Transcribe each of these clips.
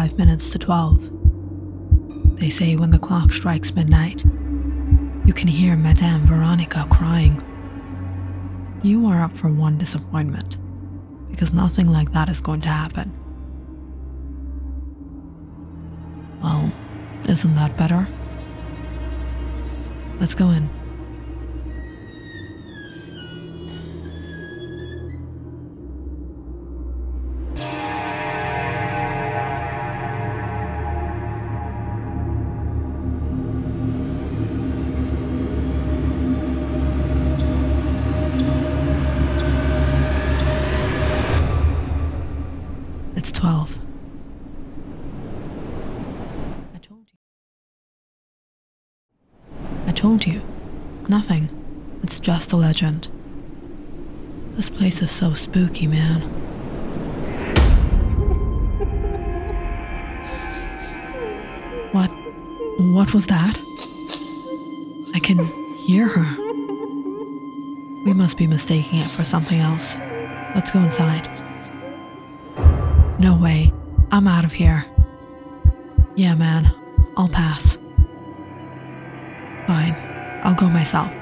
5 minutes to 12. They say when the clock strikes midnight, you can hear Madame Veronica crying. You are up for one disappointment, because nothing like that is going to happen. Well, isn't that better? Let's go in. It's 12. I told you. Nothing. It's just a legend. This place is so spooky, man. What was that? I can hear her. We must be mistaking it for something else. Let's go inside. No way. I'm out of here. Yeah, man. I'll pass. Fine. I'll go myself.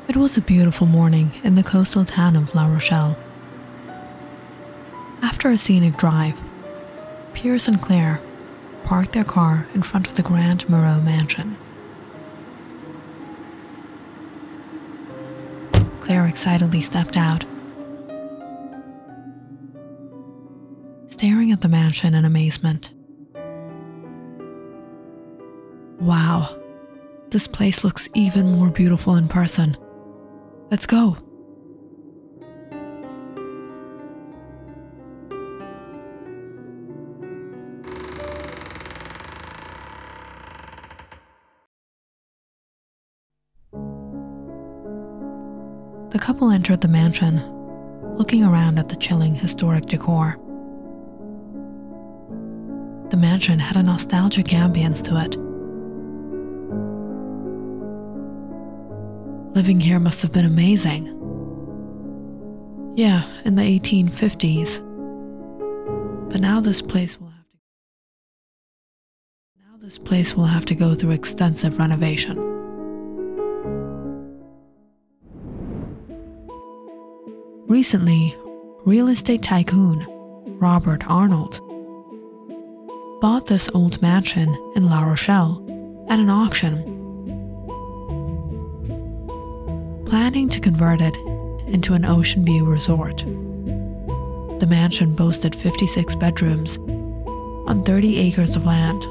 It was a beautiful morning in the coastal town of La Rochelle. After a scenic drive, Pierce and Claire parked their car in front of the Grand Moreau mansion. Claire excitedly stepped out, staring at the mansion in amazement. Wow, this place looks even more beautiful in person. Let's go. The couple entered the mansion, looking around at the chilling historic decor. The mansion had a nostalgic ambience to it. Living here must have been amazing. Yeah, in the 1850s. But now this place will have to go through extensive renovation. Recently, real estate tycoon Robert Arnold bought this old mansion in La Rochelle at an auction, planning to convert it into an ocean view resort. The mansion boasted 56 bedrooms on 30 acres of land.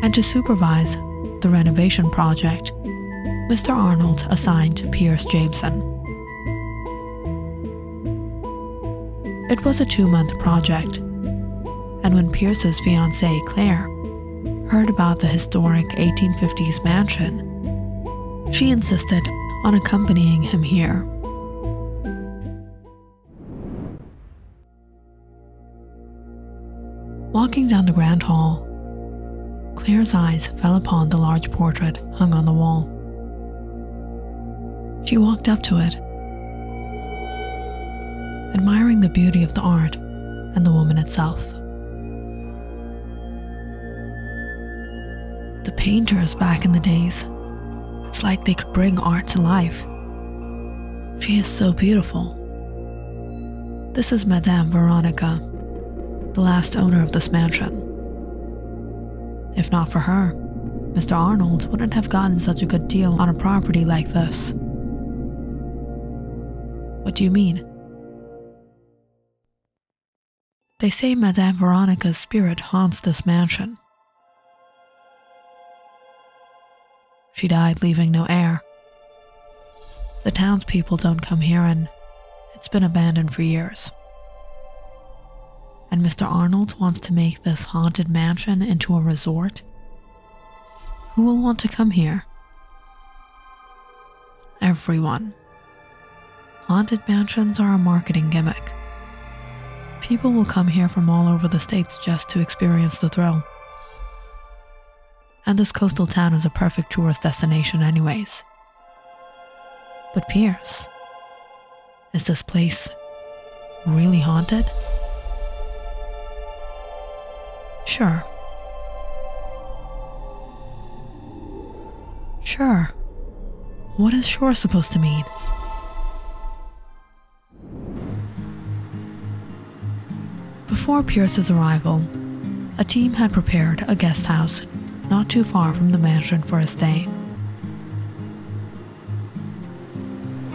And to supervise the renovation project, Mr. Arnold assigned Pierce Jameson. It was a 2-month project, and when Pierce's fiancée, Claire, heard about the historic 1850s mansion, she insisted on accompanying him here. Walking down the grand hall, Claire's eyes fell upon the large portrait hung on the wall. She walked up to it admiring the beauty of the art and the woman itself. The painters back in the days, it's like they could bring art to life. She is so beautiful. This is Madame Veronica, the last owner of this mansion. If not for her, Mr. Arnold wouldn't have gotten such a good deal on a property like this. What do you mean? They say Madame Veronica's spirit haunts this mansion. She died leaving no heir. The townspeople don't come here and it's been abandoned for years. And Mr. Arnold wants to make this haunted mansion into a resort? Who will want to come here? Everyone. Haunted mansions are a marketing gimmick. People will come here from all over the states just to experience the thrill. And this coastal town is a perfect tourist destination anyways. But Pierce, is this place really haunted? Sure. Sure. What is sure supposed to mean? Before Pierce's arrival, a team had prepared a guest house not too far from the mansion for his stay.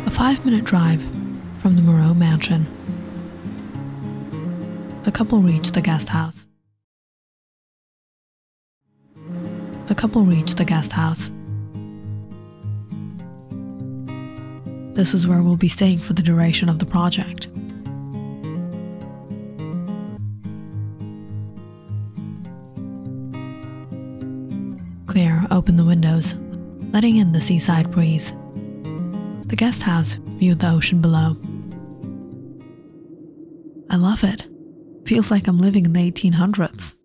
A 5-minute drive from the Moreau mansion. The couple reached the guest house. This is where we'll be staying for the duration of the project. Claire opened the windows, letting in the seaside breeze. The guest house viewed the ocean below. I love it. Feels like I'm living in the 1800s.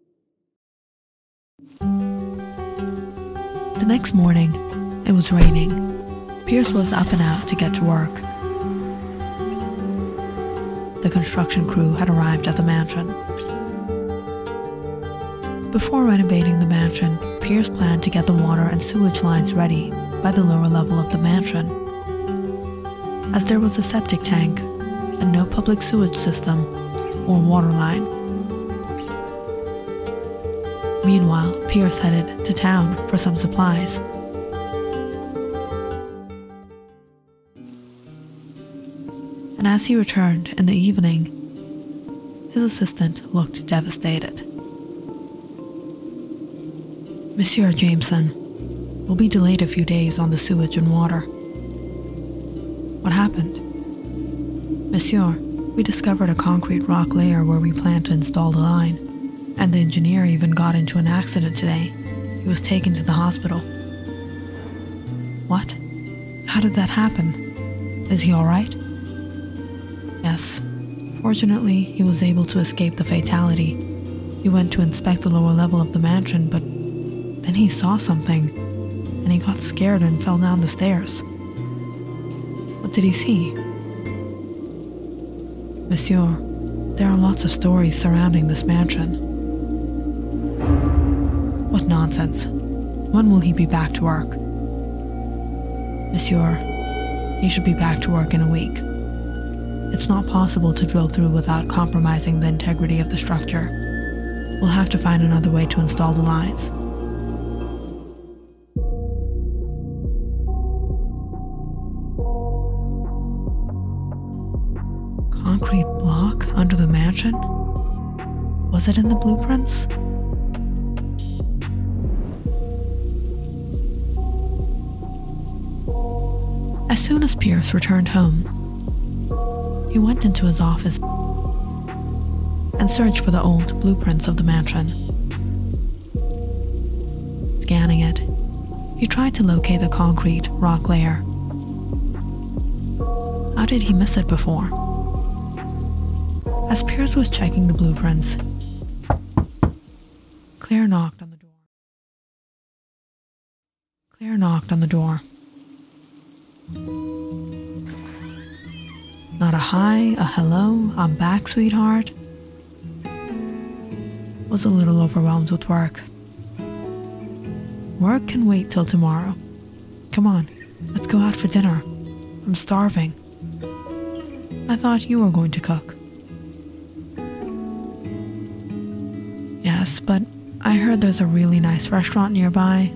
The next morning, it was raining. Pierce was up and out to get to work. The construction crew had arrived at the mansion. Before renovating the mansion, Pierce planned to get the water and sewage lines ready by the lower level of the mansion, as there was a septic tank and no public sewage system or water line. Meanwhile, Pierce headed to town for some supplies. And as he returned in the evening, his assistant looked devastated. Monsieur Jameson, we'll be delayed a few days on the sewage and water. What happened? Monsieur, we discovered a concrete rock layer where we plan to install the line, and the engineer even got into an accident today. He was taken to the hospital. What? How did that happen? Is he alright? Yes. Fortunately, he was able to escape the fatality. He went to inspect the lower level of the mansion, but then he saw something, and he got scared and fell down the stairs. What did he see? Monsieur, there are lots of stories surrounding this mansion. What nonsense. When will he be back to work? Monsieur, he should be back to work in a week. It's not possible to drill through without compromising the integrity of the structure. We'll have to find another way to install the lines. Concrete block under the mansion? Was it in the blueprints? As soon as Pierce returned home, he went into his office and searched for the old blueprints of the mansion. Scanning it, he tried to locate the concrete rock layer. How did he miss it before? As Pierce was checking the blueprints, Claire knocked on the door. Not a hi, a hello, I'm back, sweetheart. Was a little overwhelmed with work. Work can wait till tomorrow. Come on, let's go out for dinner. I'm starving. I thought you were going to cook. Yes, but I heard there's a really nice restaurant nearby,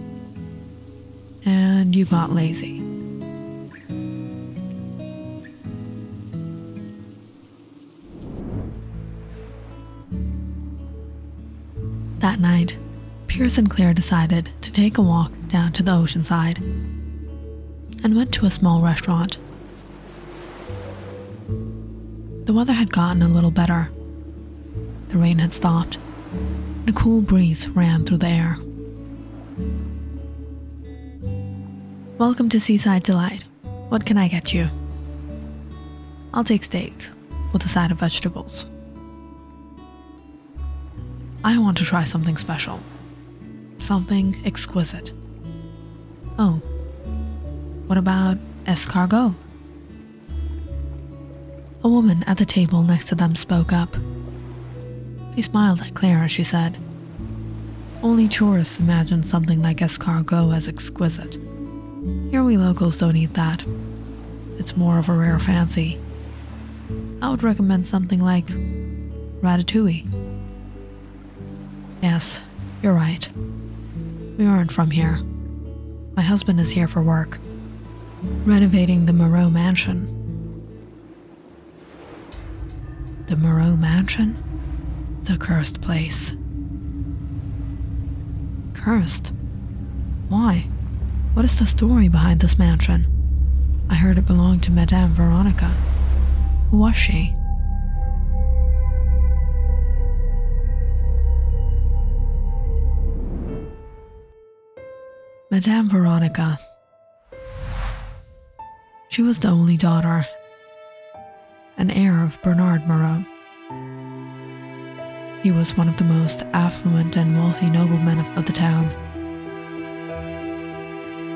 and you got lazy. That night, Pierce and Claire decided to take a walk down to the ocean side and went to a small restaurant. The weather had gotten a little better. The rain had stopped, and a cool breeze ran through the air. Welcome to Seaside Delight. What can I get you? I'll take steak with a side of vegetables. I want to try something special. Something exquisite. Oh, what about escargot? A woman at the table next to them spoke up. She smiled at Claire as she said, "Only tourists imagine something like escargot as exquisite. Here we locals don't eat that. It's more of a rare fancy. I would recommend something like ratatouille." Yes, you're right. We aren't from here. My husband is here for work, renovating the Moreau Mansion. The Moreau Mansion? The cursed place. Cursed? Why? What is the story behind this mansion? I heard it belonged to Madame Veronica. Who was she? Madame Veronica. She was the only daughter, an heir of Bernard Moreau. He was one of the most affluent and wealthy noblemen of the town.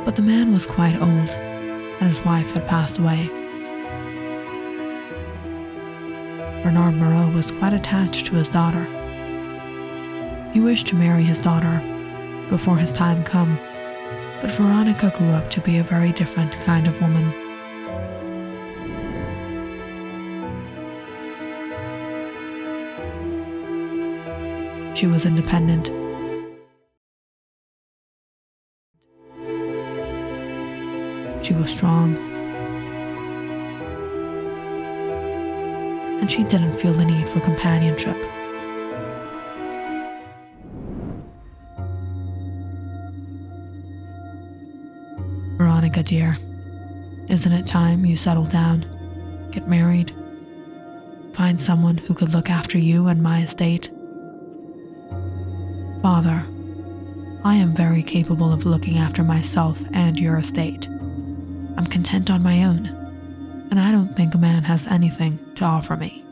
But the man was quite old, and his wife had passed away. Bernard Moreau was quite attached to his daughter. He wished to marry his daughter before his time come, but Veronica grew up to be a very different kind of woman. She was independent. She was strong. And she didn't feel the need for companionship. Veronica, dear, isn't it time you settle down, get married, find someone who could look after you and my estate? Father, I am very capable of looking after myself and your estate. I'm content on my own, and I don't think a man has anything to offer me.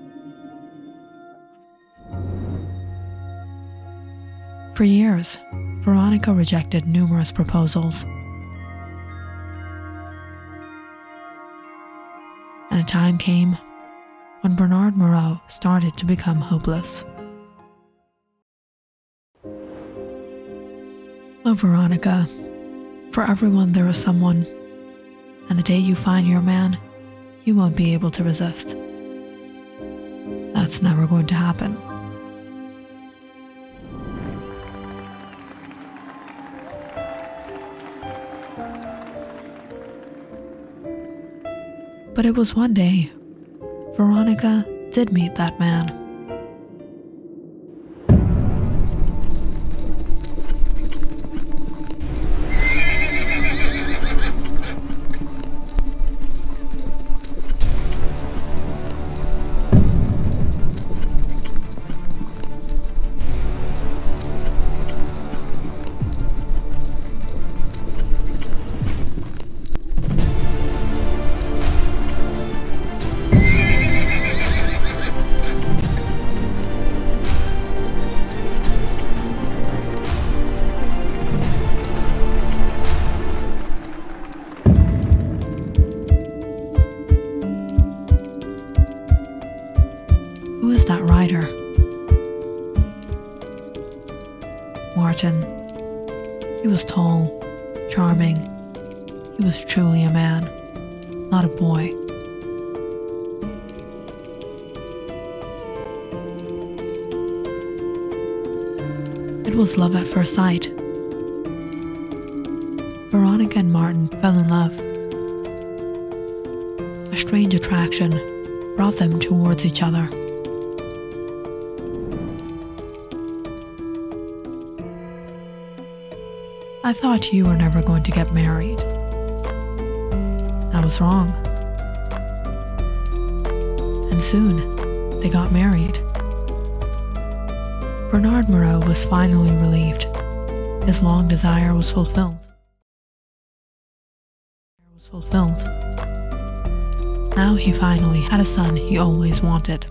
For years, Veronica rejected numerous proposals. And a time came when Bernard Moreau started to become hopeless. Oh, Veronica, for everyone there is someone, and the day you find your man, you won't be able to resist. That's never going to happen. But it was one day, Veronica did meet that man. Who is that rider? Martin. He was tall, charming. He was truly a man, not a boy. It was love at first sight. Veronica and Martin fell in love. A strange attraction brought them towards each other. I thought you were never going to get married. I was wrong. And soon, they got married. Bernard Moreau was finally relieved. His long desire was fulfilled. Now he finally had a son he always wanted.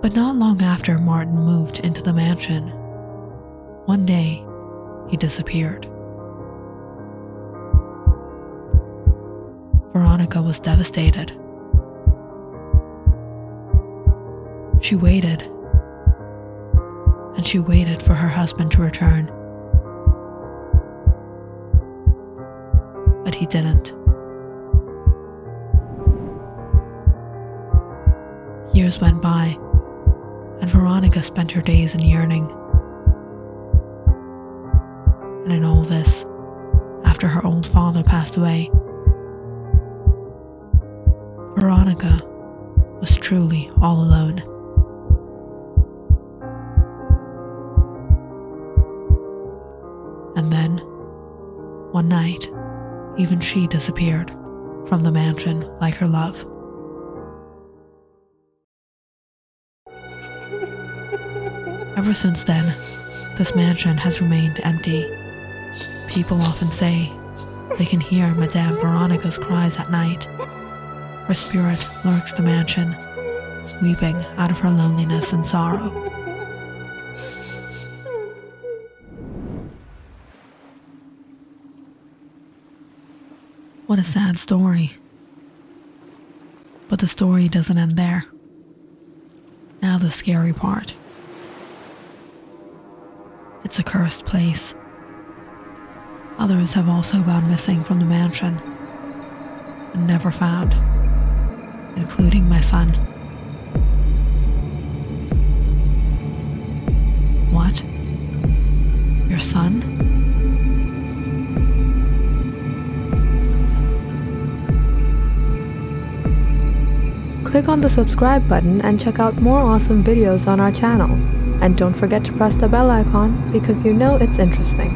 But not long after Martin moved into the mansion, one day he disappeared. Veronica was devastated. She waited, and she waited for her husband to return. But he didn't. Years went by, and Veronica spent her days in yearning. And in all this, after her old father passed away, Veronica was truly all alone. And then, one night, even she disappeared from the mansion like her love. Ever since then, this mansion has remained empty. People often say they can hear Madame Veronica's cries at night. Her spirit lurks the mansion, weeping out of her loneliness and sorrow. What a sad story. But the story doesn't end there. Now the scary part. It's a cursed place. Others have also gone missing from the mansion and never found, including my son. What? Your son? Click on the subscribe button and check out more awesome videos on our channel. And don't forget to press the bell icon because you know it's interesting.